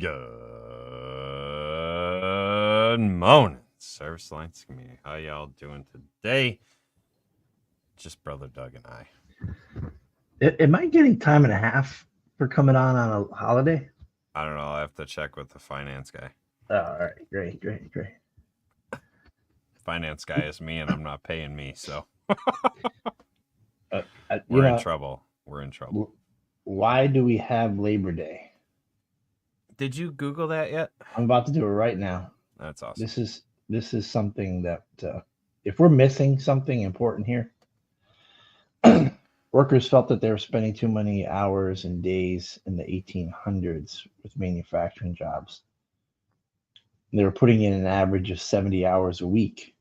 Good morning, Service Lines community. How y'all doing today? Just Brother Doug and I. Am I getting time and a half for coming on a holiday? I don't know. I'll have to check with the finance guy. Oh, all right, great. Finance guy is me, and I'm not paying me, so Uh, you we're in know, trouble. We're in trouble. w- why do we have Labor Day? Did you Google that yet? I'm about to do it right now. That's awesome. This is something that if we're missing something important here, workers felt that they were spending too many hours and days in the 1800s with manufacturing jobs. They were putting in an average of 70 hours a week.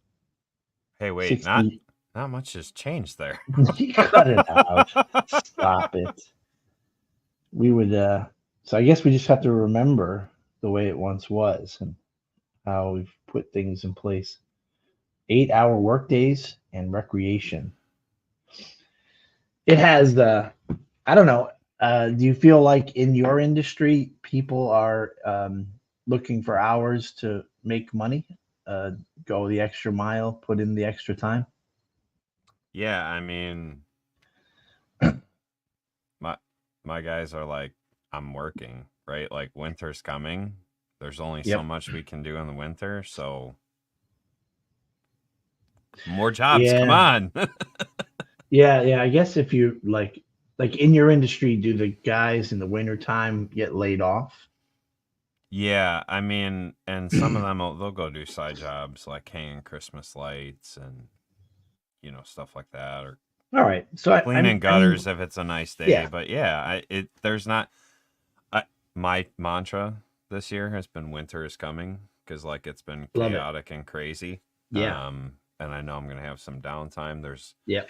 Hey, wait, not 60. not much has changed there. You cut it out. Stop it. We would so I guess we just have to remember the way it once was and how we've put things in place. 8-hour work days and recreation. It has the I don't know. Do you feel like in your industry people are looking for hours to make money? Go the extra mile, put in the extra time? Yeah, I mean, my my guys are like, I'm working, right? Like winter's coming. There's only so Yep. much we can do in the winter, so more jobs. Come Yeah. on. Yeah. I guess if you like in your industry, do the guys in the wintertime get laid off? Yeah, I mean, and some of them they'll go do side jobs like hanging Christmas lights and stuff like that, or All right. So cleaning I mean, gutters if it's a nice day. yeah, But yeah, there's not. My mantra this year has been winter is coming because like it's been love it. chaotic and crazy. Yeah, And I know I'm gonna have some downtime. yeah.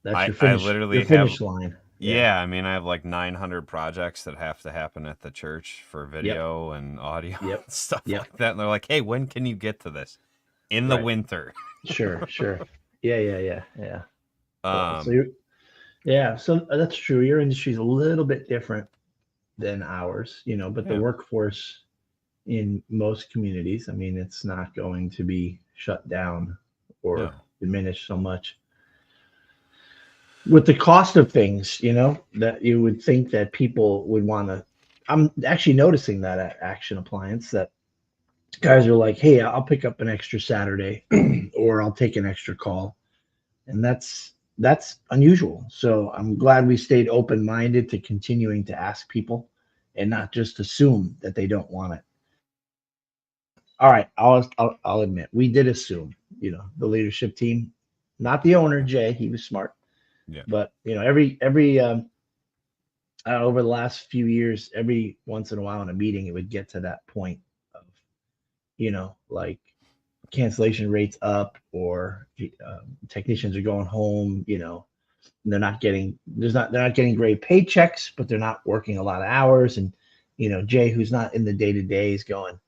That's I your literally have. finish line. Yeah. Yeah, I mean, I have like 900 projects that have to happen at the church for Yep. video and audio Yep. and stuff Yep. like that. And they're like, hey, when can you get to this? In the Right. winter. Sure. Yeah. So Um, you yeah, so that's true. Your industry is a little bit different than ours, but the yeah, workforce in most communities, I mean, it's not going to be shut down or no. diminished so much. With the cost of things, that you would think that people would want to. I'm actually noticing that at Action Appliance that guys are like, "Hey, I'll pick up an extra Saturday, or I'll take an extra call," and that's unusual. So I'm glad we stayed open minded to continuing to ask people, and not just assume that they don't want it. All right, I'll admit we did assume. The leadership team, not the owner Jay, he was smart, Yeah. but every over the last few years, every once in a while in a meeting, it would get to that point of, like cancellation rates up or technicians are going home, they're not getting, they're not getting great paychecks, but they're not working a lot of hours. And, Jay, who's not in the day to day is going,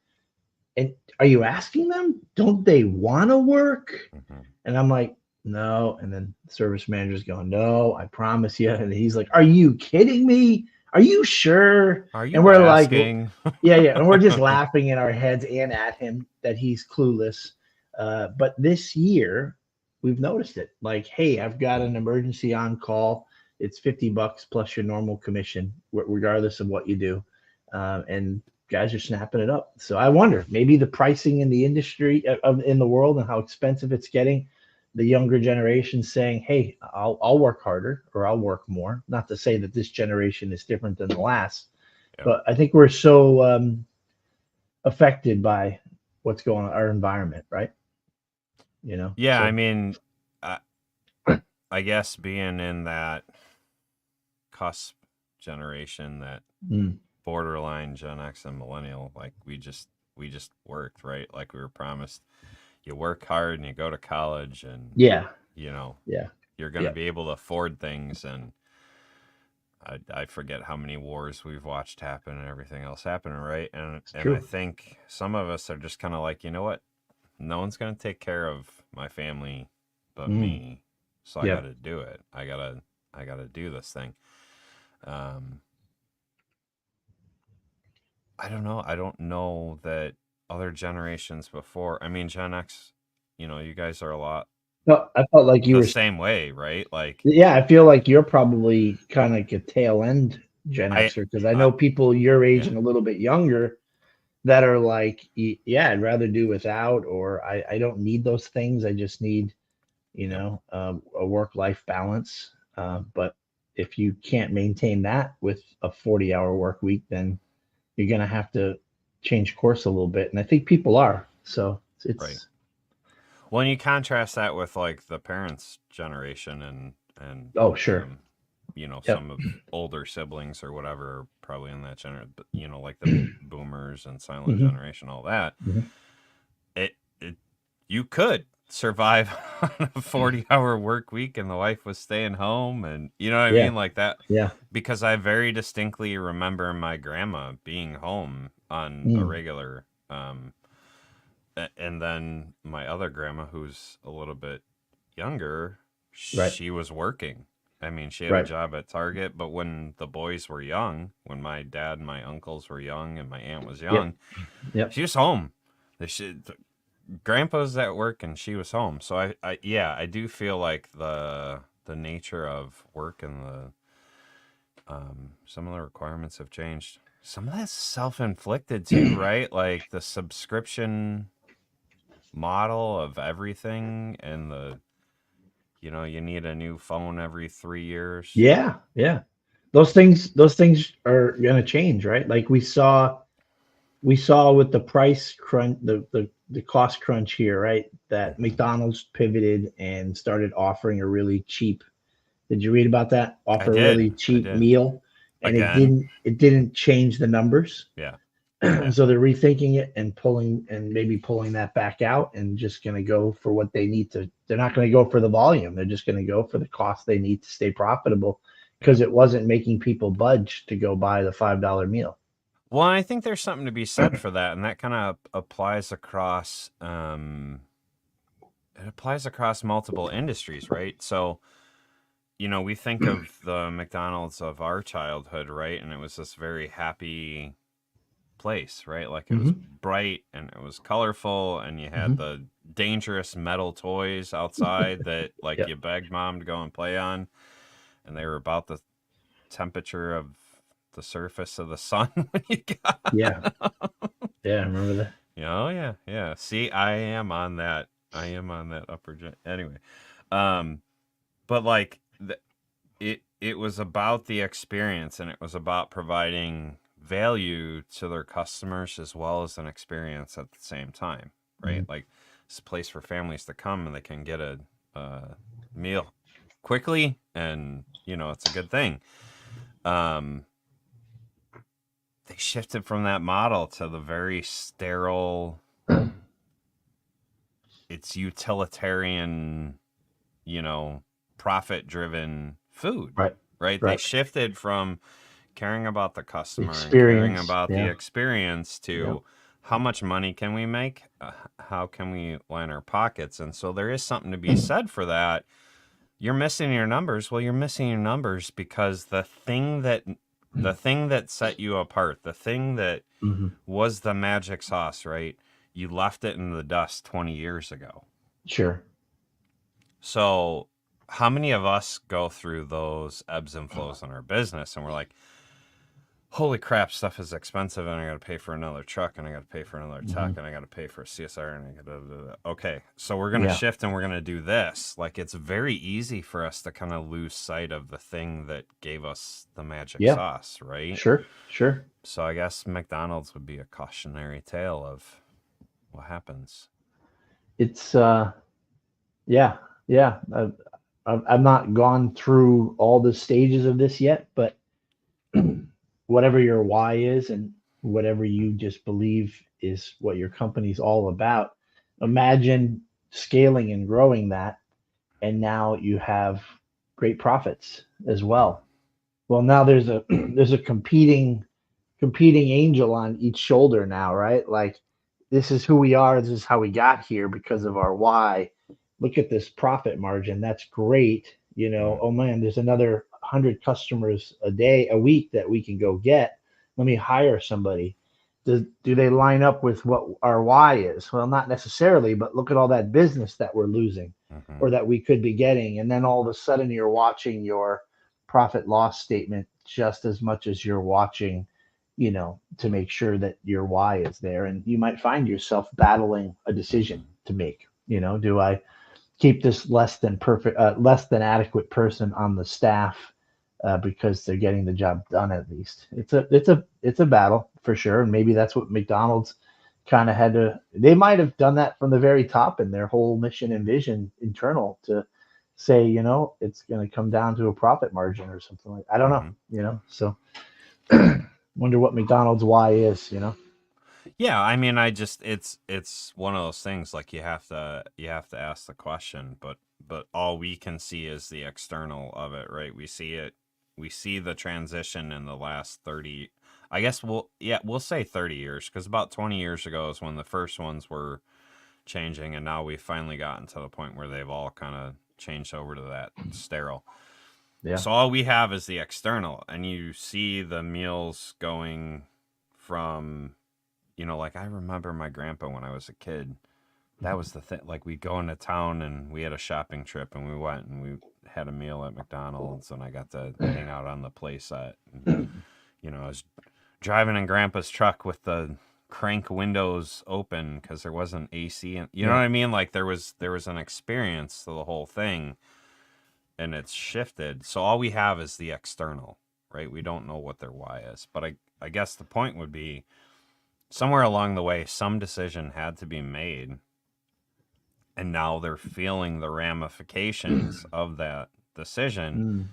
and are you asking them? Don't they want to work? Hmm. And I'm like, no. And then the service manager's going, no, I promise you. And he's like, are you kidding me? Are you sure? Are And you we're like, asking? yeah. And we're just laughing in our heads and at him that he's clueless. But this year, we've noticed it. Like, hey, I've got an emergency on call. It's $50 plus your normal commission, regardless of what you do. And guys are snapping it up. So I wonder, maybe the pricing in the industry in the world and how expensive it's getting, the younger generation saying, "Hey, I'll work harder or I'll work more." Not to say that this generation is different than the last, Yeah. but I think we're so affected by what's going on our environment, right? Yeah, I So mean, I, I guess being in that cusp generation, that mm, borderline Gen X and millennial, like we just worked, right? Like we were promised you work hard and you go to college and yeah, you know yeah, you're going to yeah, be able to afford things. And I forget how many wars we've watched happen and everything else happening, right? and it's and I true. think some of us are just kind of like, you know what, no one's going to take care of my family but Mm, me, so I got yep. to do it. I got to do this thing. um I don't know. I don't know that other generations before. I mean, Gen X, you guys are a lot No, I felt like you the were. same way, right? Like Yeah, I feel like you're probably kind of like a tail end Gen I, Xer because I I know people your age yeah, and a little bit younger that are like, yeah, I'd rather do without, or I don't need those things. I just need, yep, a work-life balance. But if you can't maintain that with a 40-hour work week, then you're going to have to change course a little bit. And I think people are. So right. it's, Well, and you contrast that with like the parents' generation and oh, sure. um, Yep. some of older siblings or whatever are probably in that but like the boomers and silent Hmm. generation, all that. Hmm. It you could survive on a 40-hour work week and the wife was staying home, and you know what I Yeah. mean, like that, Yeah. because I very distinctly remember my grandma being home on a Mm, regular, and then my other grandma, who's a little bit younger, right. she was working. I mean, she had a Right. job at Target, but when the boys were young, when my dad and my uncles were young and my aunt was Yep. young, Yep. she was home. Grandpa's at work and she was home. So yeah, I do feel like the nature of work and the some of the requirements have changed. Some of that's self-inflicted too, right? Like the subscription model of everything, and you need a new phone every 3 years. Yeah. Yeah. Those things are going to change, right? Like we saw with the price crunch, the cost crunch here, right? That Hmm. McDonald's pivoted and started offering a really cheap. Did you read about that? I Offer a did. really I cheap did. meal, and it Again. didn't change the numbers. Yeah. And Yeah. so they're rethinking it and maybe pulling that back out and just going to go for what they need to. They're not going to go for the volume. They're just going to go for the cost they need to stay profitable Yeah. because it wasn't making people budge to go buy the $5 meal. Well, I think there's something to be said for that, and that kind of applies across it applies across multiple industries, right? So, we think of the McDonald's of our childhood, right? And it was this very happy place, right? Like it was Hmm. bright and it was colorful, and you had Hmm. the dangerous metal toys outside that like Yeah. you begged mom to go and play on, and they were about the temperature of the surface of the sun when you got. Yeah. Yeah. I remember that. Oh yeah, yeah. See, I am on that. I am on that anyway. Um, but like it was about the experience, and it was about providing value to their customers as well as an experience at the same time, right? Mhm. Like it's a place for families to come and they can get a meal quickly, and it's a good thing. Um, they shifted from that model to the very sterile, it's utilitarian, you know, profit driven food, Right. right? They Right. shifted from caring about the customer and caring Experience. about the Yeah. experience Yeah. to how much money can we make? How can we line our pockets? And so there is something to be said for that. You're missing your numbers. Well, you're missing your numbers because the thing that set you apart, the thing that Hmm. was the magic sauce, right? You left it in the dust 20 years ago. Sure. So, how many of us go through those ebbs and flows in our business and we're like, holy crap, stuff is expensive and I got to pay for another truck and I got to pay for another tech Hmm. and I got to pay for a CSR and I got to, okay, so we're going to Yeah. shift and we're going to do this. Like, it's very easy for us to kind of lose sight of the thing that gave us the magic Yeah. sauce, right? Sure. Sure. So, I guess McDonald's would be a cautionary tale of what happens. It's yeah. Yeah. I've not gone through all the stages of this yet, but whatever your why is and whatever you just believe is what your company's all about, imagine scaling and growing that, and now you have great profits as well. Well, now there's a there's a competing angel on each shoulder now, right? Like this is who we are, this is how we got here because of our why. Look at this profit margin. That's great. Mm, Oh man, there's another 100 customers a week that we can go get. Let me hire somebody. do they line up with what our why is? Well, not necessarily, but look at all that business that we're losing Hmm. or that we could be getting. And then all of a sudden you're watching your profit loss statement just as much as you're watching, to make sure that your why is there. And you might find yourself battling a decision Hmm. to make. Do I keep this less than adequate person on the staff because they're getting the job done at least. It's a battle for sure, and maybe that's what McDonald's kind of had to. They might have done that from the very top in their whole mission and vision internal to say, it's going to come down to a profit margin or something like. I don't know, Hmm. So wonder what McDonald's why is, Yeah, I mean, it's one of those things like you have to ask the question, but all we can see is the external of it, right? We see the transition in the last 30. I guess we'll say 30 years because about 20 years ago is when the first ones were changing, and now we've finally gotten to the point where they've all kind of changed over to that sterile. Yeah. So all we have is the external, and you see the meals going from, like I remember my grandpa when I was a kid. That was the thing. Like we'd go into town and we had a shopping trip and we went and we had a meal at McDonald's and I got to hang out on the play set. And, I was driving in grandpa's truck with the crank windows open because there wasn't AC. And, you know what Yeah. I mean? Like there was an experience to the whole thing and it's shifted. So all we have is the external, right? We don't know what their why is. But I guess the point would be somewhere along the way, some decision had to be made, and now they're feeling the ramifications of that decision.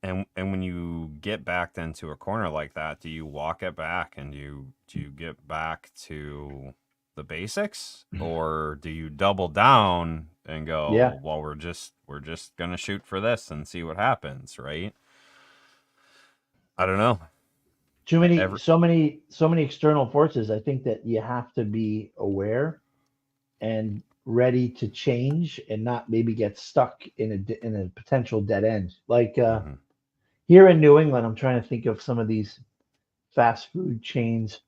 Mm. And when you get backed into a corner like that, do you walk it back and do you get back to the basics, or do you double down and Yeah. go, well, we're just gonna shoot for this and see what happens, right? I don't know. Too many, Ever. so many external forces. I think that you have to be aware and ready to change and not maybe get stuck in a potential dead end. Like Hmm. here in New England, I'm trying to think of some of these fast food chains.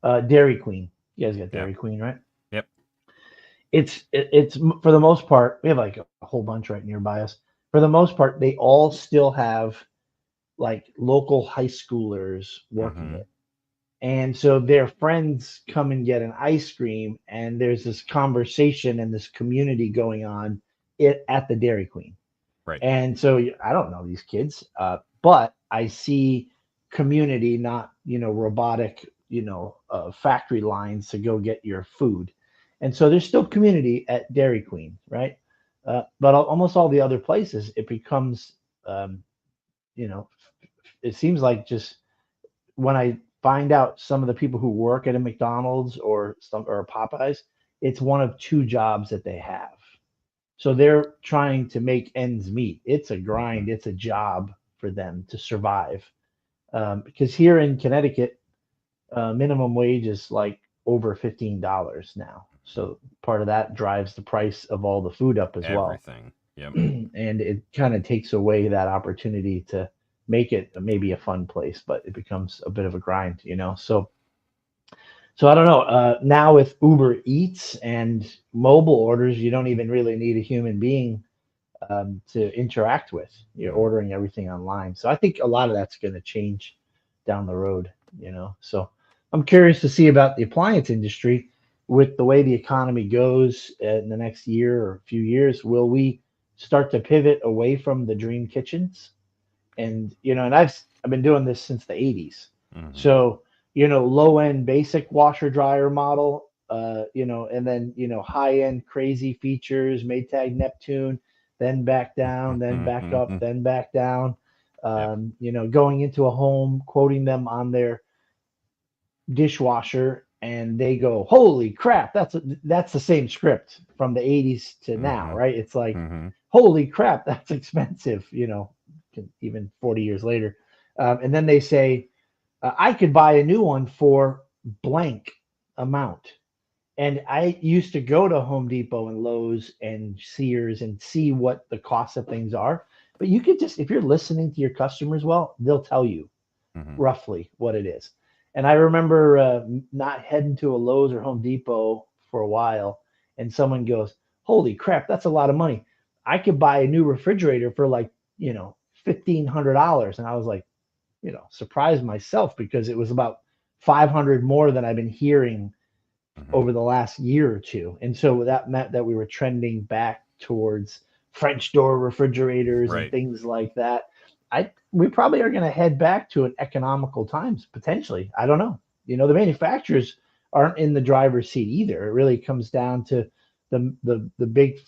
Dairy Queen, you guys got Yeah. Dairy Queen, right? Yep. It's for the most part, we have like a whole bunch right nearby us. For the most part, they all still have like local high schoolers working Hmm. it. And so their friends come and get an ice cream, and there's this conversation and this community going on at the Dairy Queen. Right. And so I don't know these kids, but I see community, not robotic, factory lines to go get your food. And so there's still community at Dairy Queen, right? But almost all the other places, it becomes, um, you know, it seems like just when I find out some of the people who work at a McDonald's or a Popeyes, it's one of two jobs that they have. So they're trying to make ends meet. It's a Hmm. grind. It's a job for them to survive. Because here in Connecticut, minimum wage is like over $15 now. So part of that drives the price of all the food up as well. Everything. Yep. And it kind of takes away that opportunity to make it maybe a fun place, but it becomes a bit of a grind. So I don't know. Now with Uber Eats and mobile orders, you don't even really need a human being to interact with. You're Mhm. ordering everything online. So I think a lot of that's going to change down the road. So I'm curious to see about the appliance industry with the way the economy goes in the next year or a few years. Will we start to pivot away from the dream kitchens? And I've been doing this since the 80s. Mhm. So, low end basic washer dryer model, and then, high end crazy features, Maytag Neptune, then back down, then back up, then back down. Yep. Going into a home, quoting them on their dishwasher, and they go, "Holy crap!" That's the same script from the 80s to now, Mhm. right? It's like, Mhm. "Holy crap, that's expensive," even 40 years later. And then they say, "I could buy a new one for blank amount." And I used to go to Home Depot and Lowe's and Sears and see what the cost of things are. But you could just, if you're listening to your customers well, they'll tell you Mhm. roughly what it is. And I remember not heading to a Lowe's or Home Depot for a while, and someone goes, "Holy crap, that's a lot of money. I could buy a new refrigerator for like, $1,500." And I was like, surprised myself because it was about 500 more than I've been hearing Hmm. over the last year or two. And so that meant that we were trending back towards French door refrigerators and Right. things like that. We probably are going to head back to an economical times potentially. I don't know. The manufacturers aren't in the driver's seat either. It really comes down to the big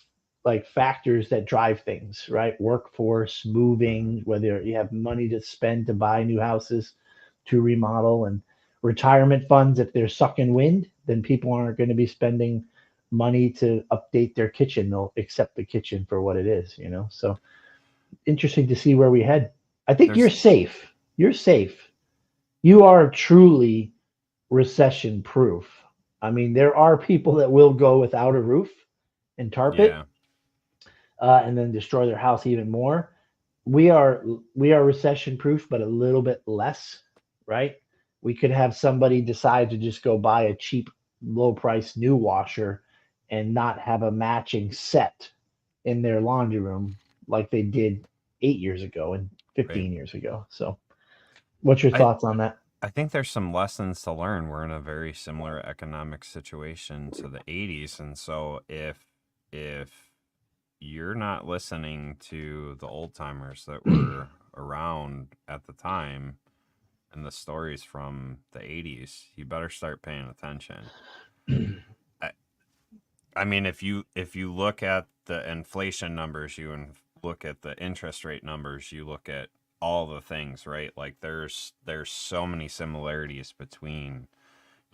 like factors that drive things, right? Workforce, Hmm. moving, whether you have money to spend to buy new houses, to remodel, and retirement funds. If they're sucking wind, then people aren't going to be spending money to update their kitchen. They'll accept the kitchen for what it is. So interesting to see where we head. I think you're There's safe. You're safe. You are truly recession proof. I mean, there are people that will go without a roof and tarp it, yeah. and then destroy their house even more. We are recession proof, but a little bit less, right? We could have somebody decide to just go buy a cheap, low price new washer and not have a matching set in their laundry room like they did 8 years ago and Right. 15 years ago. So, what's your I thoughts on that? I think there's some lessons to learn. We're in a very similar economic situation to the 80s, and so if you're not listening to the old timers that were around at the time and the stories from the 80s, you better start paying attention. I, I mean, if you look at the inflation numbers, look at the interest rate numbers, you look at all the things, right? Like there's so many similarities between,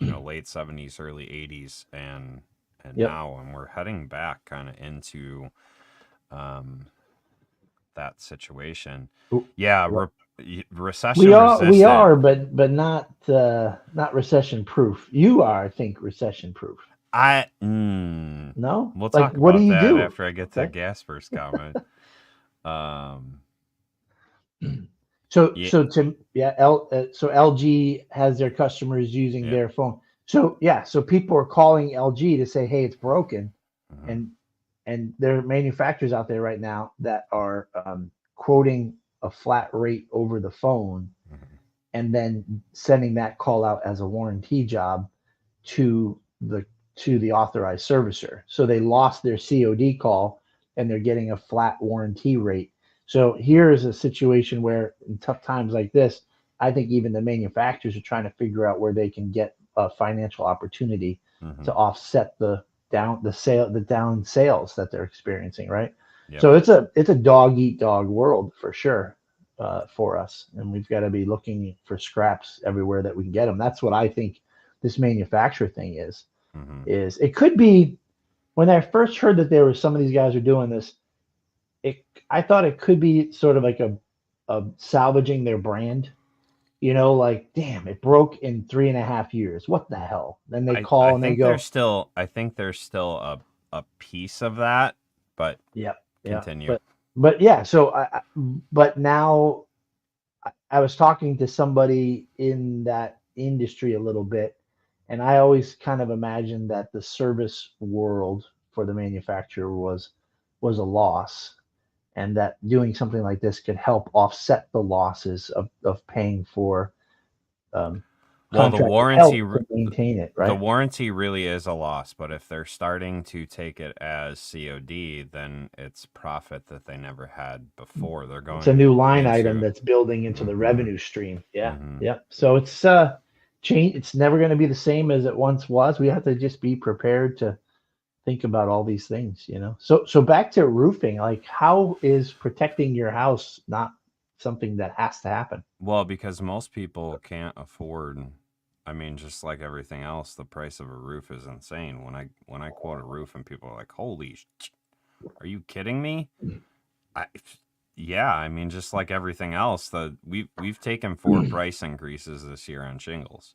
late 70s, early 80s and Yep. now, and we're heading back kind of into um that situation. Yeah, We recession are, we resistant. are, but not recession proof. You are, I think, recession proof. I No, We'll like talk what do about you that do? after I get to Okay. Gasper's comment. Um, So yeah, so to yeah, so LG has their customers using yeah. their phone. So yeah, so people are calling LG to say, hey, it's broken, Hmm. and there are manufacturers out there right now that are quoting a flat rate over the phone Hmm. and then sending that call out as a warranty job to the authorized servicer. So they lost their COD call and they're getting a flat warranty rate. So here is a situation where in tough times like this, I think even the manufacturers are trying to figure out where they can get a financial opportunity to Hmm. offset the down sales that they're experiencing, right? Yep. So it's a dog eat dog world for sure, for us, and we've got to be looking for scraps everywhere that we can get them. That's what I think this manufacturer thing is. Hmm. Is it could be when I first heard that there was some of these guys are doing this. I thought it could be sort of like a salvaging their brand. Like damn, it broke in 3.5 years. What the hell? Then they I call and they think there's go, still I think there's still a piece of that, but yep, yeah, continue. but yeah. So but now I was talking to somebody in that industry a little bit, and I always kind of imagined that the service world for the manufacturer was a loss, and that doing something like this could help offset the losses of paying for um, Well, contracted help to maintain it, the right? warranty really is a loss, but if they're starting to take it as COD, then it's profit that they never had before. They're It's a going new line item into. that's building into the Hmm. revenue stream. Yeah, Hmm. yeah. So it's change. It's never going to be the same as it once was. We have to just be prepared to think about all these things. So back to roofing, like how is protecting your house not something that has to happen? Well, because most people can't afford. I mean, just like everything else, the price of a roof is insane. When I quote a roof and people are like, "Holy, are you kidding me?" I, yeah, I mean, just like everything else, we've taken 4 price increases this year on shingles.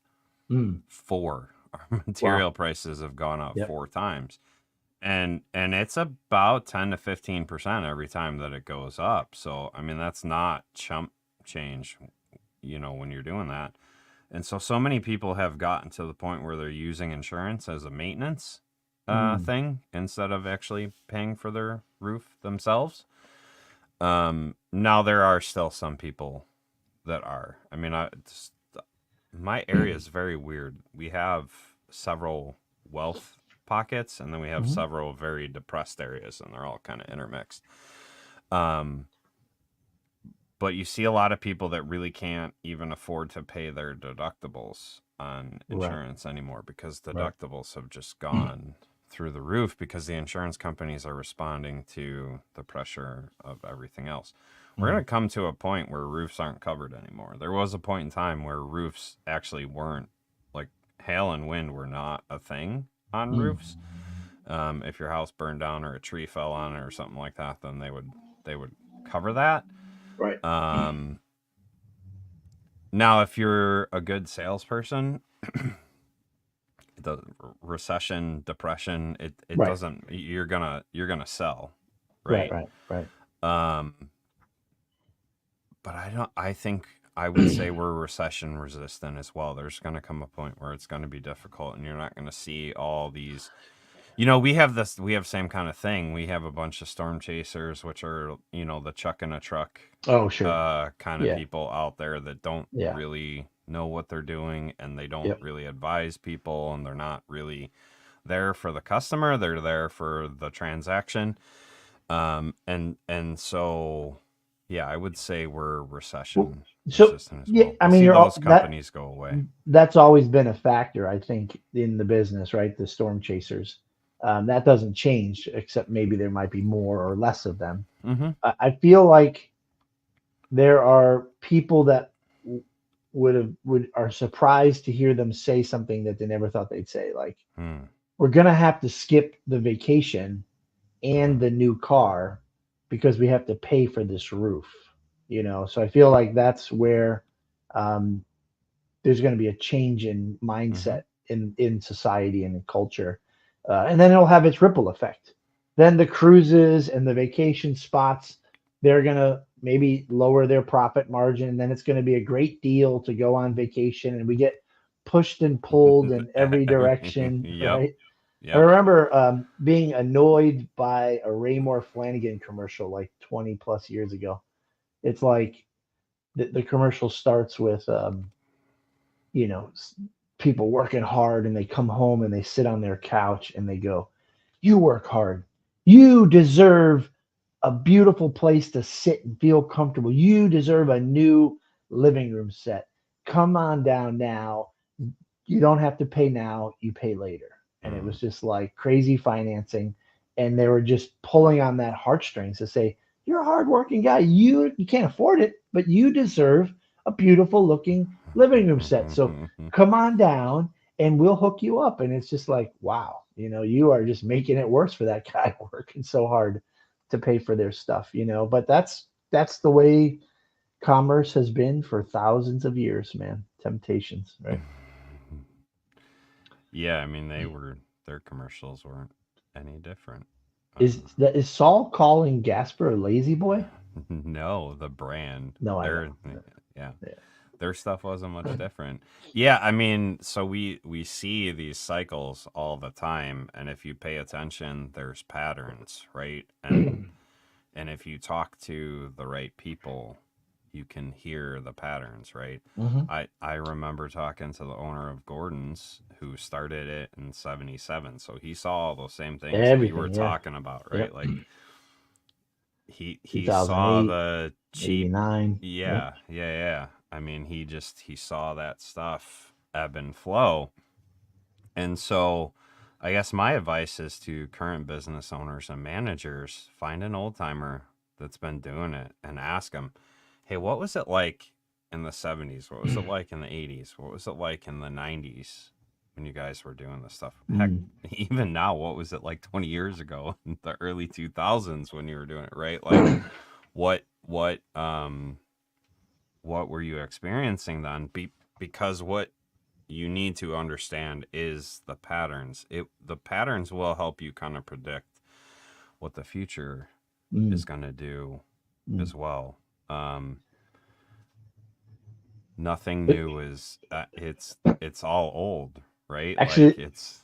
Mm, 4. Our wow. material prices have gone up Yep. 4 times, and it's about 10 to 15% every time that it goes up. So I mean, that's not chump change, when you're doing that. And so many people have gotten to the point where they're using insurance as a maintenance Mm. thing instead of actually paying for their roof themselves. Now there are still some people that are. I mean, my area is very weird. We have several wealth pockets, and then we have Mhm. several very depressed areas, and they're all kind of intermixed. Um, but you see a lot of people that really can't even afford to pay their deductibles on Right. insurance anymore because Right. deductibles have just gone through the roof because the insurance companies are responding to the pressure of everything else. We're going Mm. to come to a point where roofs aren't covered anymore. There was a point in time where roofs actually weren't, like, hail and wind were not a thing on Mm. roofs. If your house burned down or a tree fell on it or something like that, then they would cover that. Right. Um, Now, if you're a good salesperson, the recession, depression, it Right. doesn't. You're gonna sell, Right. right? Right. Right. Um, but I don't. I think I would say we're recession resistant as well. There's gonna come a point where it's gonna be difficult, and you're not gonna see all these. We have this. We have same kind of thing. We have a bunch of storm chasers, which are the chuck in a truck Oh, sure. kind of Yeah. people out there that don't Yeah. really know what they're doing, and they don't Yep. really advise people, and they're not really there for the customer. They're there for the transaction. And so yeah, I would say we're Well, recession so resistant as yeah, well. I We'll mean, see you're all those that companies go away. that's always been a factor, I think, in the business, right? The storm chasers. That doesn't change, except maybe there might be more or less of them. Mm-hmm. I feel like there are people that would are surprised to hear them say something that they never thought they'd say. Like, Hmm. we're gonna have to skip the vacation and Mm-hmm. the new car because we have to pay for this roof. So I feel like that's where um, there's going to be a change in Mm-hmm. mindset in society and in culture, and then it'll have its ripple effect. Then the cruises and the vacation spots, they're going to maybe lower their profit margin, and then it's going to be a great deal to go on vacation, and we get pushed and pulled in every direction, Yep. right? I Yep. remember being annoyed by a Raymore Flanagan commercial like 20 plus years ago. It's like the commercial starts with you know, people working hard and they come home and they sit on their couch and they go, "You work hard. You deserve a beautiful place to sit and feel comfortable. You deserve a new living room set. Come on down now. You don't have to pay now, you pay later." And it Mm. was just like crazy financing. And they were just pulling on that heartstrings to say, "You're a hardworking guy. You can't afford it, but you deserve a beautiful looking living room set. So come on down and we'll hook you up." And it's just like, wow, you are just making it worse for that guy working so hard to pay for their stuff. But that's the way commerce has been for thousands of years, man. Temptations, right? Yeah, I mean their commercials weren't any different. Is Saul calling Gasper a lazy boy? No, the brand. No, I know. Yeah. Yeah. Their stuff wasn't much different. Yeah, I mean, so we see these cycles all the time, and if you pay attention, there's patterns, right? And if you talk to the right people, you can hear the patterns, right? Hmm. I remember talking to the owner of Gordon's who started it in 77. So he saw all those same things that you were Everything, yeah. talking about, right? Yep. Like he saw 2008, the cheap. 89. Yep. Yeah. I mean, he saw that stuff ebb and flow. And so I guess my advice is to current business owners and managers, find an old timer that's been doing it and ask them, "Hey, what was it like in the 70s? What was it like in the 80s? What was it like in the 90s when you guys were doing this stuff? Heck, Mm. even now, what was it like 20 years ago in the early 2000s when you were doing it, right? Like what what um what were you experiencing then? Because what you need to understand is the patterns. The patterns will help you kind of predict what the future Mm. is going to do Mm. as well. Um, nothing But new is it's all old, right? Like actually, it's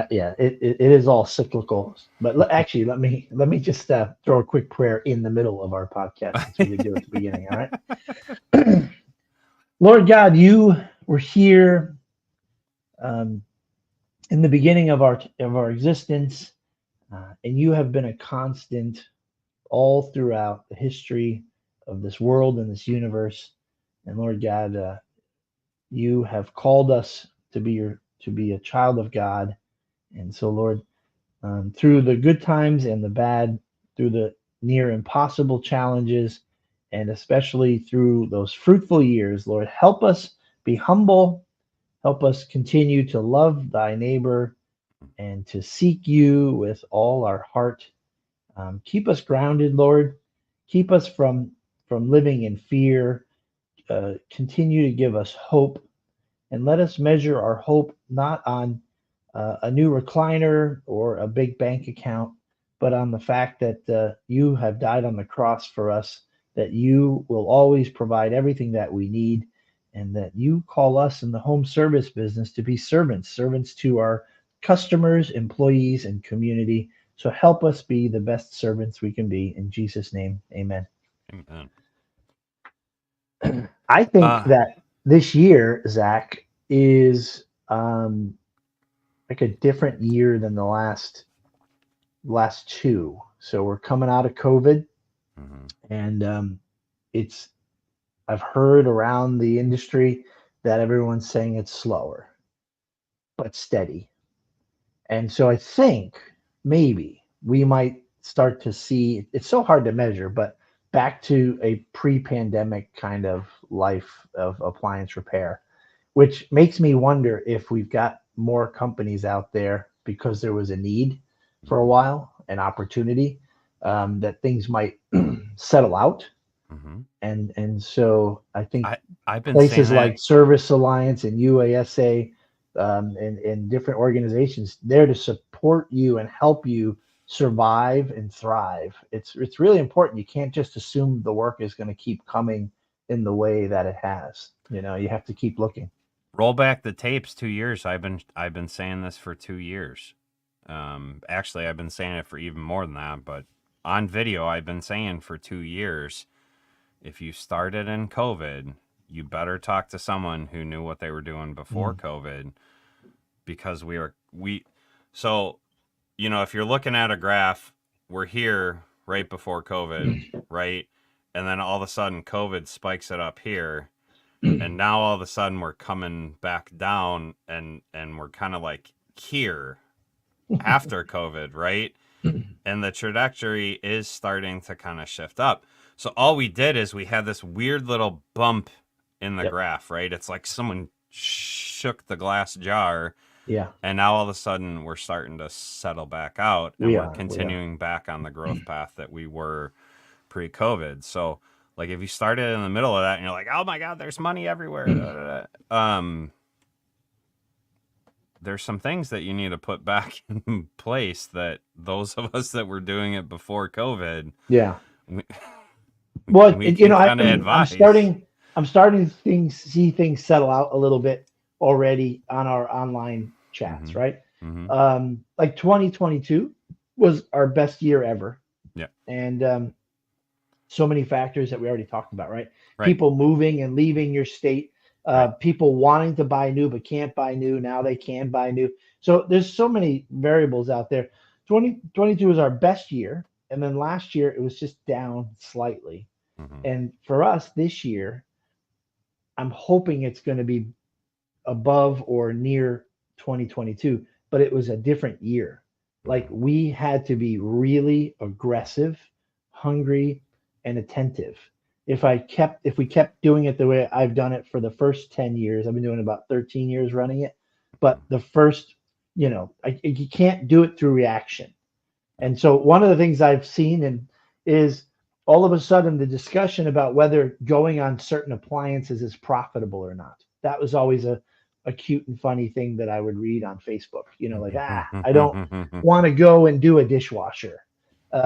yeah, it is all cyclical. But actually, let me just throw a quick prayer in the middle of our podcast since we do at the beginning. All right, Lord God, you were here um, in the beginning of our existence, and you have been a constant all throughout the history of this world and this universe. And Lord God, you have called us to be a child of God. And so, Lord, through the good times and the bad, through the near impossible challenges, and especially through those fruitful years, Lord, help us be humble. Help us continue to love thy neighbor and to seek you with all our heart. Keep us grounded, Lord. Keep us from living in fear. Continue to give us hope, and let us measure our hope not on a new recliner or a big bank account, but on the fact that you have died on the cross for us, that you will always provide everything that we need, and that you call us in the home service business to be servants, servants to our customers, employees, and community. So help us be the best servants we can be. In Jesus' name, amen. amen. I think Uh that this year, Zach, is like a different year than the last two. So we're coming out of COVID, mhm. and it's I've heard around the industry that everyone's saying it's slower but steady. And so I think maybe we might start to see, it's so hard to measure, but back to a pre-pandemic kind of life of appliance repair, which makes me wonder if we've got more companies out there because there was a need for a Mhm. while, an opportunity, that things might settle out. Mhm. And so I think I I've been saying places that. like Service Alliance and UASA, and different organizations there to support you and help you survive and thrive. It's really important. You can't just assume the work is going to keep coming in the way that it has. You have to keep looking. Roll back the tapes 2 years. I've been saying this for 2 years. Actually, I've been saying it for even more than that. But on video, I've been saying for 2 years, if you started in COVID, you better talk to someone who knew what they were doing before Mm. COVID, because we. So if you're looking at a graph, we're here right before COVID, right, and then all of a sudden COVID spikes it up here, and now all of a sudden we're coming back down, and we're kind of like here after COVID, right? And the trajectory is starting to kind of shift up. So all we did is we had this weird little bump in the Yep. graph, right? It's like someone shook the glass jar, Yeah, and now all of a sudden we're starting to settle back out, and we we're are. We are. continuing back on the growth path that we were pre-COVID. So like if you started in the middle of that and you're like, oh my God, there's money everywhere. Da, da, da. There's some things that you need to put back in place that those of us that were doing it before COVID, Yeah. we, Well, we can kind of I'm advise. starting to see things settle out a little bit already on our online chats, Mm-hmm. right? Mm-hmm. Like 2022 was our best year ever, Yeah. and so many factors that we already talked about, right? Right. People moving and leaving your state, Right. people wanting to buy new but can't buy new. Now they can buy new. So there's so many variables out there. 2022 was our best year, and then last year it was just down slightly. Mm-hmm. And for us this year, I'm hoping it's going to be above or near 2022, but it was a different year. Like Mm-hmm. we had to be really aggressive, hungry, and attentive. If we kept doing it the way I've done it for the first 10 years, I've been doing about 13 years running it, but the first, you can't do it through reaction. Yep. And so one of the things I've seen and is all of a sudden the discussion about whether going on certain appliances is profitable or not. That was always a cute and funny thing that I would read on Facebook. Like, I don't want to go and do a dishwasher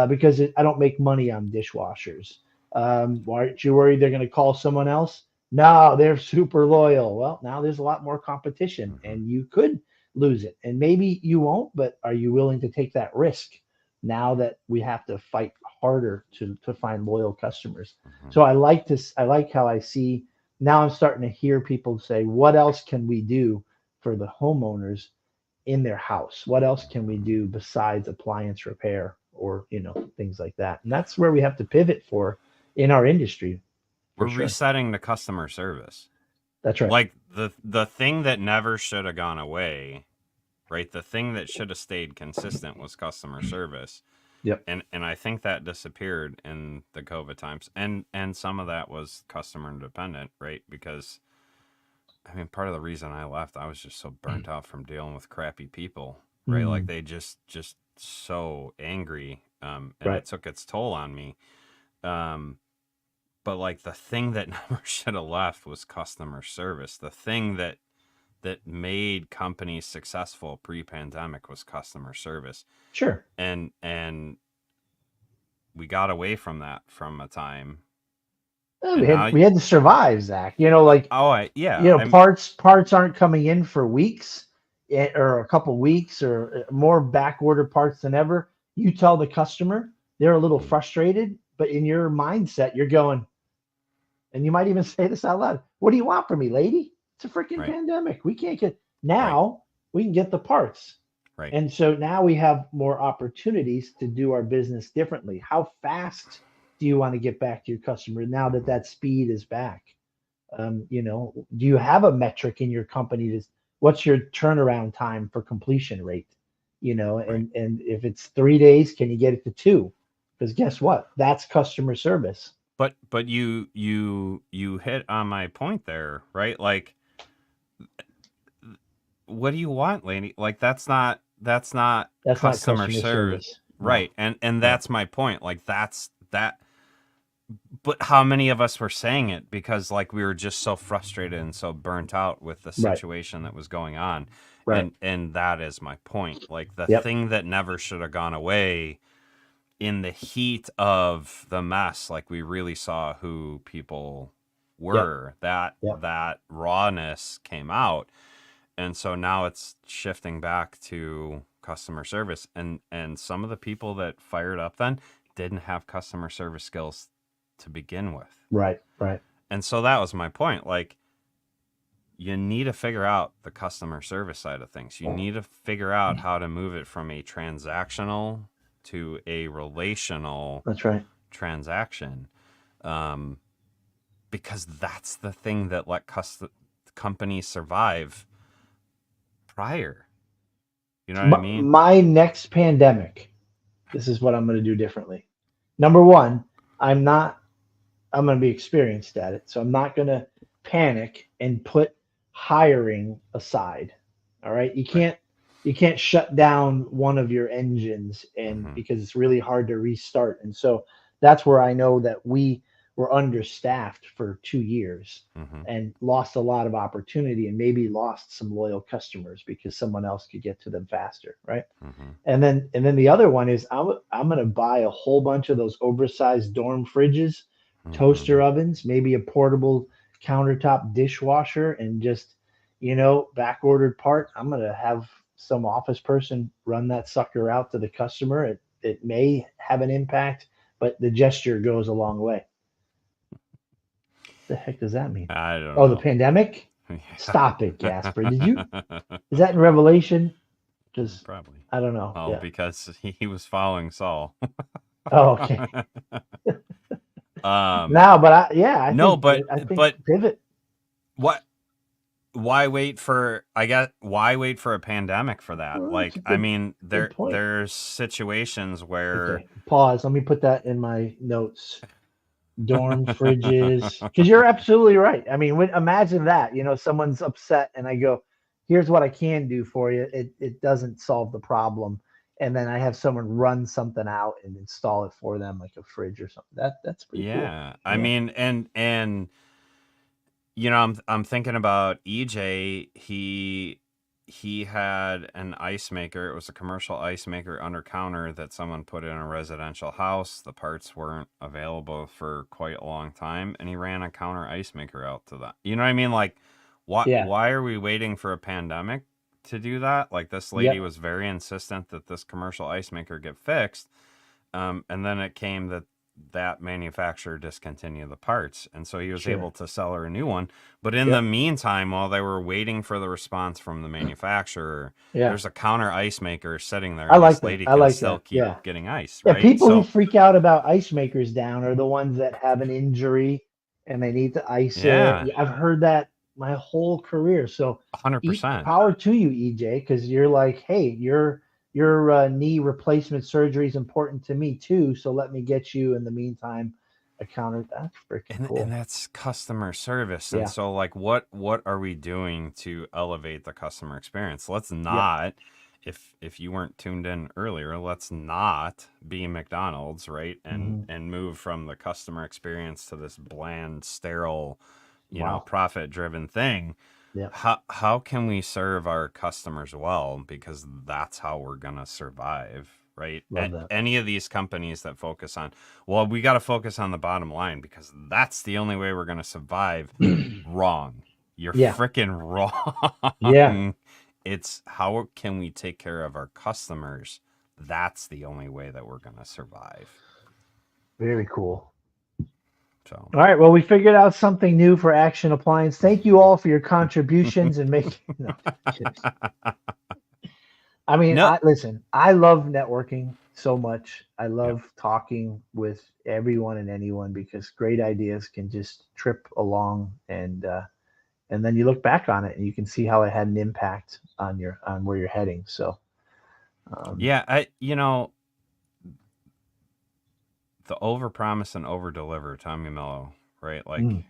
because I don't make money on dishwashers. Why aren't you worried they're going to call someone else? No, they're super loyal. Well, now there's a lot more competition Hmm. and you could lose it. And maybe you won't, but are you willing to take that risk now that we have to fight harder to find loyal customers? Hmm. So I like this. I like how I see now I'm starting to hear people say, what else can we do for the homeowners in their house? What else can we do besides appliance repair or, things like that? And that's where we have to pivot for in our industry for We're sure. resetting the customer service. That's right. Like the thing that never should have gone away, right? The thing that should have stayed consistent was customer service. Yep. And I think that disappeared in the COVID times. And some of that was customer independent, right? Because I mean, part of the reason I left, I was just so burnt out from dealing with crappy people, right? Like Mm, they just so angry, and right. it took its toll on me. Um, but like the thing that never should have left was customer service. The thing that made companies successful pre-pandemic was customer service, Sure. and we got away from that from a time, We and had now we had to survive, Zach. oh yeah, I'm Parts aren't coming in for weeks, or a couple weeks, or more back order parts than ever. You tell the customer they're a little frustrated, but in your mindset, you're going, and you might even say this out loud. What do you want from me, lady? It's a freaking right, pandemic. We can't get right, now. We can get the parts. right. And so now we have more opportunities to do our business differently. How fast do you want to get back to your customer now that Hmm. that speed is back? Do you have a metric in your company? What's your turnaround time for completion rate? Right. And if it's 3 days, can you get it to two? Because guess what? That's customer service. But you hit on my point there, right? Like, what do you want, lady? Like that's not That's not customer customer service, service. No, right? And no, that's my point. Like that's that. But how many of us were saying it because like we were just so frustrated and so burnt out with the right, situation that was going on, right. and that is my point. Like the Yep, thing that never should have gone away in the heat of the mess, like we really saw who people yep, were. That yep. that rawness came out, and so now it's shifting back to customer service. And some of the people that fired up then didn't have customer service skills to begin with, Right, right. and so that was my point. Like you need to figure out the customer service side of things. You need to figure out how to move it from a transactional to a relational That's right. transaction, um, because that's the thing that let companies survive prior. You know what I mean? My next pandemic, this is what I'm going to do differently. Number one, I'm not I'm going to be experienced at it. So I'm not going to panic and put hiring aside. All right. Right. You can't shut down one of your engines and Mm-hmm. because it's really hard to restart. And so that's where I know that we were understaffed for 2 years Mm-hmm. and lost a lot of opportunity and maybe lost some loyal customers because someone else could get to them faster. Right. Mm-hmm. And then the other one is I'm gonna buy a whole bunch of those oversized dorm fridges, Mm-hmm. toaster ovens, maybe a portable countertop dishwasher, and just back ordered part. I'm gonna have some office person run that sucker out to the customer. It may have an impact, but the gesture goes a long way. The heck does that mean? I don't Oh, the know. pandemic? Stop it, Jasper. Is that in Revelation? Just Probably. I don't know. Oh, Yeah. because he was following Saul. Oh, okay. um, No, but yeah, I no, think but I think but pivot. what? Why wait for? I guess why wait for a pandemic for that? Well, that's Like, a I good mean, good point. there's situations where Okay, pause. Let me put that in my notes. Dorm fridges, because you're absolutely right. I mean, imagine that. Someone's upset, and I go, "Here's what I can do for you." It doesn't solve the problem, and then I have someone run something out and install it for them, like a fridge or something. That's pretty cool. yeah, I Yeah. mean, and I'm thinking about EJ. he had an ice maker. It was a commercial ice maker under counter that someone put in a residential house. The parts weren't available for quite a long time, and he ran a counter ice maker out to that. You know what I mean? Like, Yeah. why are we waiting for a pandemic to do that? Like, this lady Yep. was very insistent that this commercial ice maker get fixed. And then it came that manufacturer discontinued the parts, and so he was Sure. able to sell her a new one. But in Yep. the meantime, while they were waiting for the response from the manufacturer, Yeah. there's a counter ice maker sitting there, I and like this that. lady I can like still that. keep Yeah. getting ice, Yeah. right? People who So freak out about ice makers down are the ones that have an injury and they need to ice it. yeah, I've heard that my whole career. So hundred percent. power to you, EJ, because you're like, hey, your knee replacement surgery is important to me too. So let me get you in the meantime a counter. That's freaking And cool. that's customer service. And Yeah. so, like, what are we doing to elevate the customer experience? Let's Yep. not, if you weren't tuned in earlier, let's not be McDonald's, right? Hmm. And move from the customer experience to this bland, sterile, Wow. profit driven thing. Yeah. How can we serve our customers well? Because that's how we're gonna survive, right? Love that. Any of these companies that focus on, well, we got to focus on the bottom line because that's the only way we're gonna survive. Wrong. You're Yeah. freaking wrong. Yeah. It's how can we take care of our customers? That's the only way that we're gonna survive. Very cool. So All right. Well, we figured out something new for Action Appliance. Thank you all for your contributions and making. No, I mean, no, listen. I love networking so much. I love talking with everyone and anyone because great ideas can just trip along, and then you look back on it and you can see how it had an impact on where you're heading. So, yeah, the overpromise and overdeliver, Tommy Mello, right? Like, mm,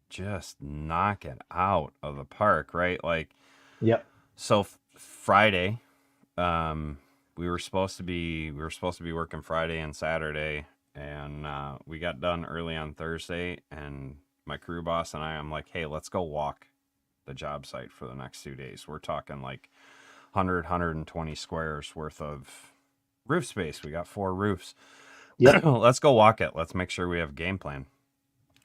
just knock it out of the park, right? Like, yep. so Friday, we were supposed to be working Friday and Saturday, and we got done early on Thursday, and my crew boss and I'm like, hey, let's go walk the job site for the next 2 days. We're talking like 120 squares worth of roof space. We got 4 roofs. Yep. Let's go walk it. Let's make sure we have a game plan.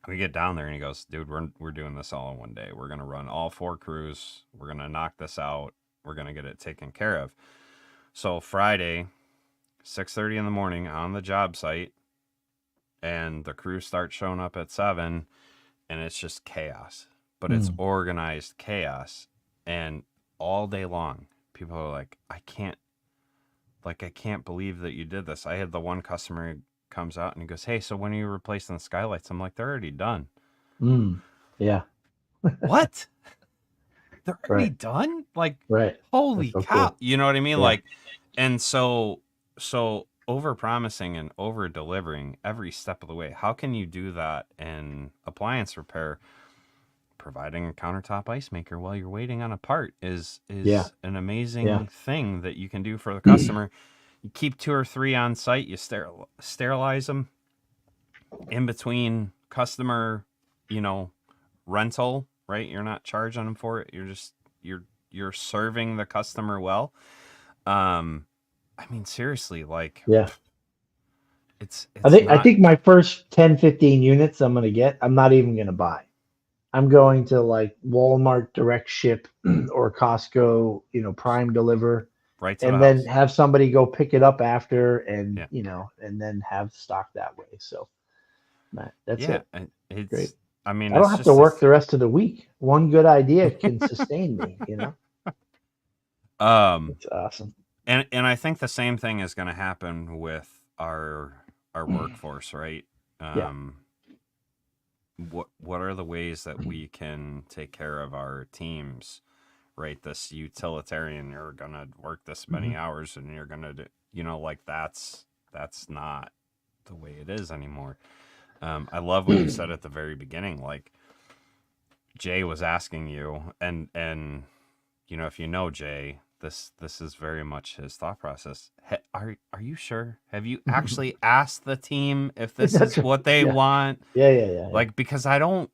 We get down there and he goes, dude, we're doing this all in one day. We're going to run all 4 crews. We're going to knock this out. We're going to get it taken care of. So Friday, 6:30 in the morning on the job site, and the crews start showing up at 7, and it's just chaos. But it's organized chaos. And all day long, people are like, I can't believe that you did this. I had the one customer who comes out and he goes, hey, so when are you replacing the skylights? I'm like, they're already done. Yeah. What? They're already Right. done? Like, Right. holy That's so cow. cool. You know what I mean? Yeah. Like, and so over promising and over delivering every step of the way. How can you do that in appliance repair? Providing a countertop ice maker while you're waiting on a part is Yeah. an amazing Yeah. thing that you can do for the customer. You keep 2 or 3 on site, you sterilize them in between customer, rental, right? You're not charging them for it. You're just you're serving the customer well. I mean, seriously, like, Yeah. it's I not think my first 10, 15 units I'm gonna get, I'm not even gonna buy. I'm going to like Walmart direct ship or Costco, prime deliver, right to the and then house. have somebody go pick it up after and Yeah. and then have stock that way. So that's Yeah, it. and Great. I mean, I don't it's have to just work this. the rest of the week. One good idea can sustain me, Um, It's awesome. and I think the same thing is going to happen with our workforce, right? Yeah. What are the ways that we can take care of our teams, right? This utilitarian, you're gonna work this many Mhm. hours and you're gonna do, like, that's not the way it is anymore. I love what you said at the very beginning, like Jay was asking you, and if you know Jay, this is very much his thought process. Are you sure? Have you actually asked the team if this That's is right. what they Yeah. want? Yeah. Like, because I don't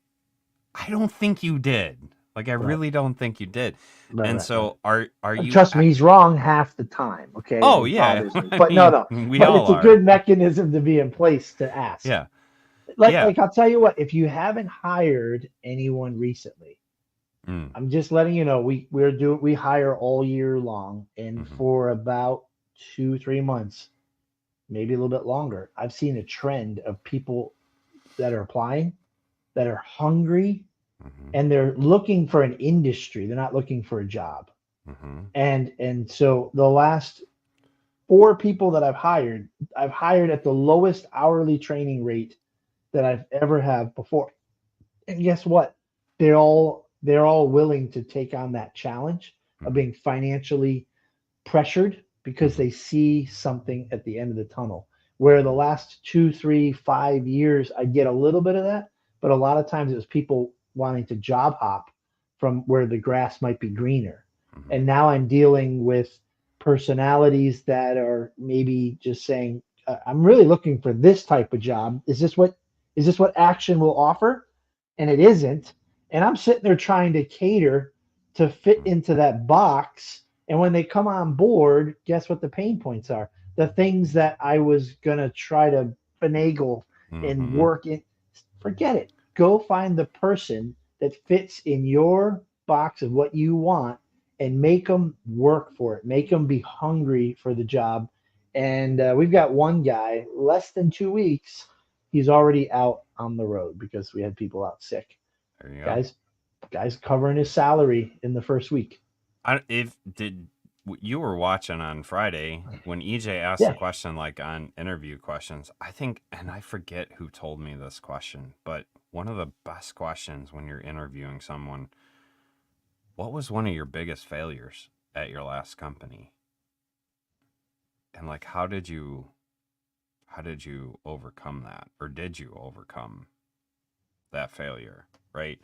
think you did. Like, I Right. really don't think you did. Right. And Right. Right. so are And you trust me, he's wrong half the time. Okay, and Oh, it yeah. bothers me. I But no, mean, no. we But all it's a are. good mechanism to be in place to ask. Yeah. Like, Yeah. like I'll tell you what. If you haven't hired anyone recently, Mm, I'm just letting you know we hire all year long, and mhm, for about 2-3 months, maybe a little bit longer, I've seen a trend of people that are applying that are hungry mhm, and they're looking for an industry. They're not looking for a job. mhm, And so the last 4 people that I've hired at the lowest hourly training rate that I've ever have before. And guess what? They're all willing to take on that challenge of mhm, being financially pressured because mhm, they see something at the end of the tunnel. Where the mhm, last 2, 3, 5 years, I get a little bit of that, but a lot of times it was people wanting to job hop from where the grass might be greener. mhm, And now I'm dealing with personalities that are maybe just saying, I'm really looking for this type of job. Is this what action will offer? And it isn't. And I'm sitting there trying to cater to fit mhm, into that box, and when they come on board, guess what the pain points are? The things that I was going to try to finagle and mhm. work in. Forget it. Go find the person that fits in your box of what you want and make them work for it. Make them be hungry for the job. And we've got one guy, less than 2 weeks, he's already out on the road because we had people out sick. There you go. Guys covering his salary in the first week. If did you were watching on Friday when EJ asked the Yeah. question like on interview questions, I think, and I forget who told me this question, but one of the best questions when you're interviewing someone, what was one of your biggest failures at your last company? And like how did you overcome that? Or did you overcome that failure? Right?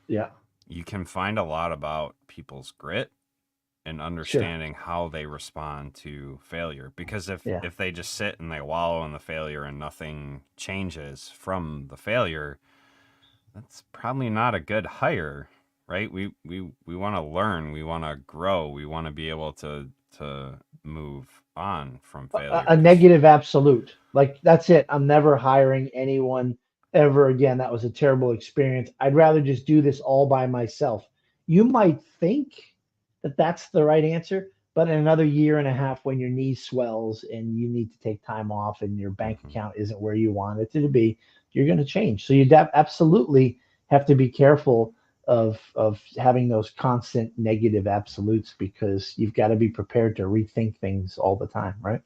Yeah. You can find a lot about people's grit and Sure. understanding how they respond to failure, because if Yeah. if they just sit and they wallow in the failure and nothing changes from the failure, that's probably not a good hire, right? We want to learn, we want to grow, we want to be able to move on from failure A because negative absolute. Like that's it. I'm never hiring anyone ever again. That was a terrible experience. I'd rather just do this all by myself. You might think that that's the right answer, but in another year and a half, when your knee swells and you need to take time off and your bank hmm account isn't where you want it to be, you're going to change. So you absolutely have to be careful of having those constant negative absolutes because you've got to be prepared to rethink things all the time, right?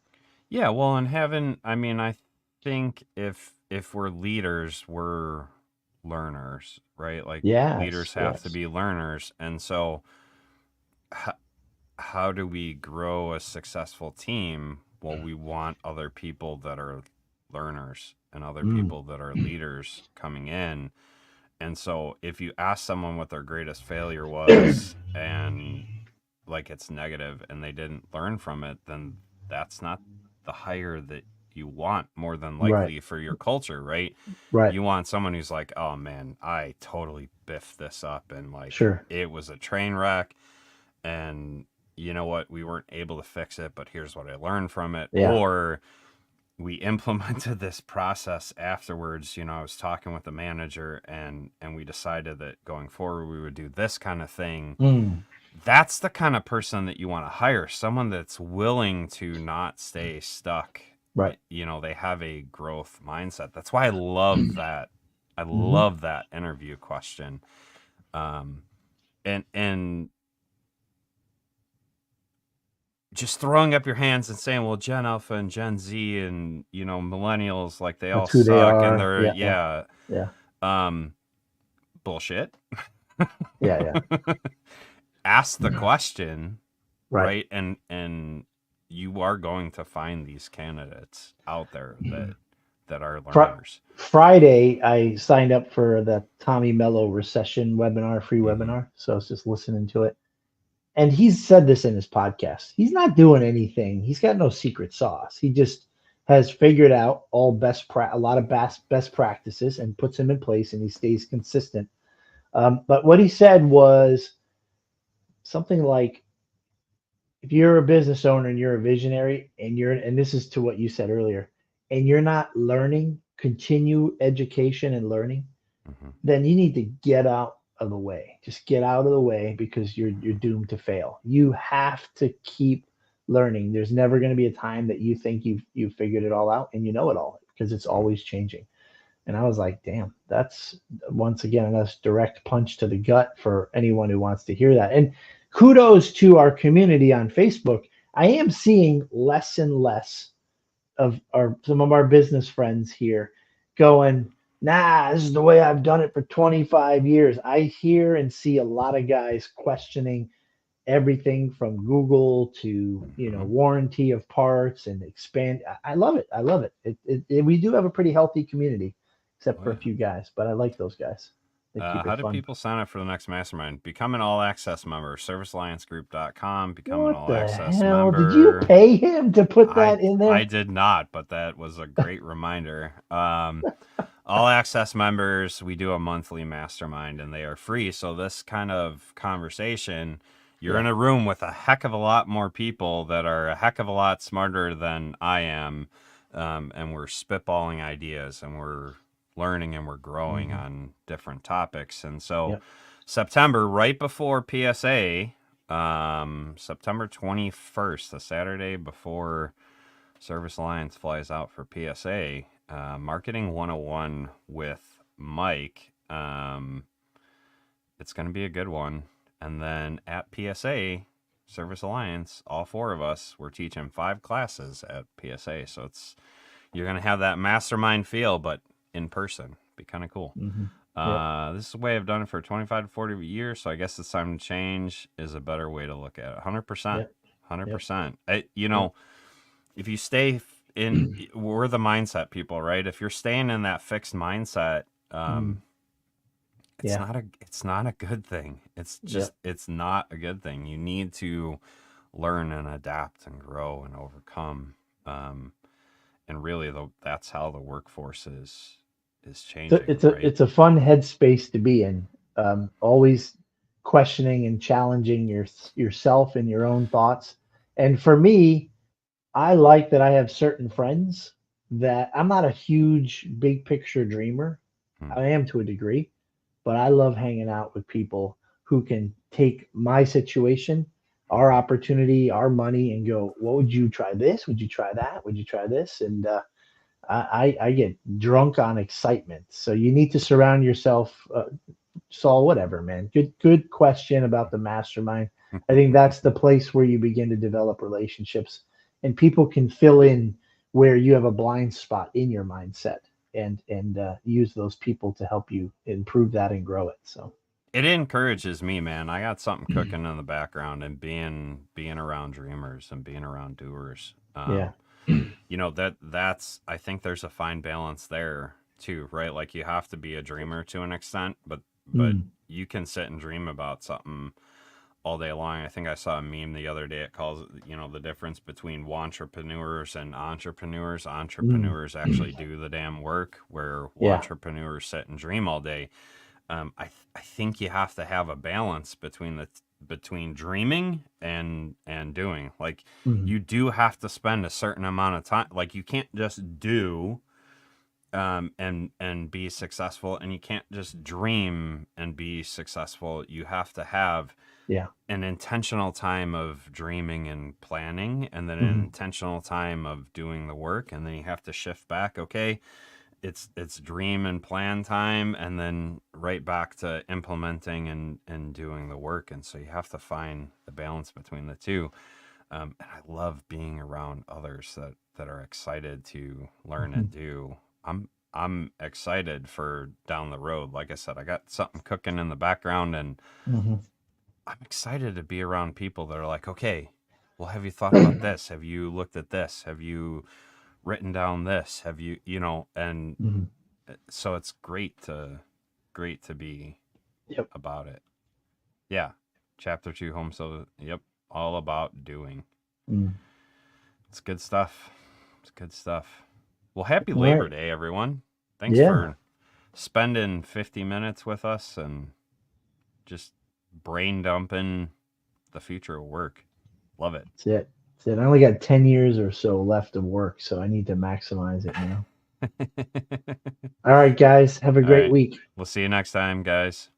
yeah, well, and having, I mean, I think if we're leaders, we're learners, right? Like Yes, leaders have to yes. be learners, and so how do we grow a successful team? Well, we want other people that are learners and other Mm, people that are leaders coming in. And so if you ask someone what their greatest failure was and like it's negative and they didn't learn from it, then that's not the hire that you want more than right, likely for your culture, right? right. You want someone who's like, oh man, I totally biffed this up and like Sure. it was a train wreck, and you know what, we weren't able to fix it, but here's what I learned from it. Yeah. Or we implemented this process afterwards. I was talking with the manager, and we decided that going forward we would do this kind of thing. Mm, That's the kind of person that you want to hire, someone that's willing to not stay stuck. right. They have a growth mindset. That's why I love that. I Hmm. love that interview question. And just throwing up your hands and saying, well, Gen Alpha and Gen Z and, millennials, like they all That's who they suck and are. they're, Yeah, yeah, yeah, yeah, um, bullshit. yeah, yeah. Ask the question, Right. right? And you are going to find these candidates out there that are Fr- learners. Friday, I signed up for the Tommy Mello recession webinar, free Mm-hmm. webinar. So I was just listening to it. And he's said this in his podcast. He's not doing anything. He's got no secret sauce. He just has figured out a lot of best practices and puts them in place, and he stays consistent. But what he said was something like, if you're a business owner and you're a visionary and this is to what you said earlier, and you're not learning, continue education and learning, Hmm. then you need to get out of the way. Just get out of the way because you're doomed to fail. You have to keep learning. There's never going to be a time that you think you've figured it all out and you know it all because it's Hmm. always changing. And I was like, damn, that's once again a nice direct punch to the gut for anyone who wants to hear that. And kudos to our community on Facebook. I am seeing less and less of our some of our business friends here going, nah, this is the way I've done it for 25 years. I hear and see a lot of guys questioning everything from Google to Hmm. warranty of parts and expand. I love it. I love it. We do have a pretty healthy community, except Oh for a yeah. few guys, but I like those guys. They keep How it do fun. people sign up for the next mastermind? Become an all access member. ServiceAllianceGroup.com. Become an What all the access hell? Did you member. pay him to put I that in I there? did not, but that was a great reminder. All access members, we do a monthly mastermind and they are free. So this kind of conversation, you're in Yeah. a room with a heck of a lot more people that are a heck of a lot smarter than I am. And we're spitballing ideas and we're learning and we're growing Hmm. on different topics. And so Yep. September, right before PSA, September 21st, the Saturday before Service Alliance flies out for PSA, Marketing 101 with Mike. It's going to be a good one. And then at PSA, Service Alliance, all four of us, we're teaching 5 classes at PSA. So you're going to have that mastermind feel, but in person. Be kind of cool. Hmm. Yep. This is the way I've done it for 25 to 40 years. So I guess it's time to change is a better way to look at it. 100%. Yep. Yep. 100%. Yep. If you stay in, we're the mindset people, right? If you're staying in that fixed mindset, Mm. Yeah. it's not a good thing. Yep. It's not a good thing. You need to learn and adapt and grow and overcome. Um, and really, that's how the workforce is changing, right? It's a fun headspace to be in. Always questioning and challenging yourself and your own thoughts. And for me, I like that I have certain friends that I'm not a huge big picture dreamer. Hmm. I am to a degree, but I love hanging out with people who can take my situation, our Hmm. opportunity, our money, and go, what would you try this? Would you try that? Would you try this? And I get drunk on excitement. So you need to surround yourself. Saul, whatever, man. Good question about the mastermind. I think that's the place where you begin to develop relationships, and people can fill in where you have a blind spot in your mindset, and use those people to help you improve that and grow it. So It encourages me, man. I got something cooking in the background, and being around dreamers and being around doers. yeah. That's I think there's a fine balance there too, right? Like you have to be a dreamer to an extent, but Mm, you can sit and dream about something all day long. I think I saw a meme the other day. It calls it, the difference between entrepreneurs and entrepreneurs. mm, Entrepreneurs actually do the damn work, where yeah. entrepreneurs sit and dream all day. I think you have to have a balance between dreaming and doing. Like Mm, you do have to spend a certain amount of time. Like you can't just do and be successful, and you can't just dream and be successful. You have to have yeah. an intentional time of dreaming and planning, and then an Mm, intentional time of doing the work, and then you have to shift back. Okay, it's dream and plan time, and then right back to implementing and doing the work. And so you have to find the balance between the two. And I love being around others that are excited to learn mhm, and do. I'm excited for down the road. Like I said, I got something cooking in the background, and mhm. I'm excited to be around people that are like, okay, well, have you thought about this? Have you looked at this? Have you written down this? Have you, and Mhm. so it's great to be Yep. about it. Yeah. Chapter 2 home. So, yep, all about doing. Mm. It's good stuff. It's good stuff. Well, happy All Labor right. Day, everyone. Thanks Yeah. for spending 50 minutes with us and just brain dumping the future of work. Love it. That's it. That's it. I only got 10 years or so left of work, so I need to maximize it now. All right, guys. Have a All great right. week. We'll see you next time, guys.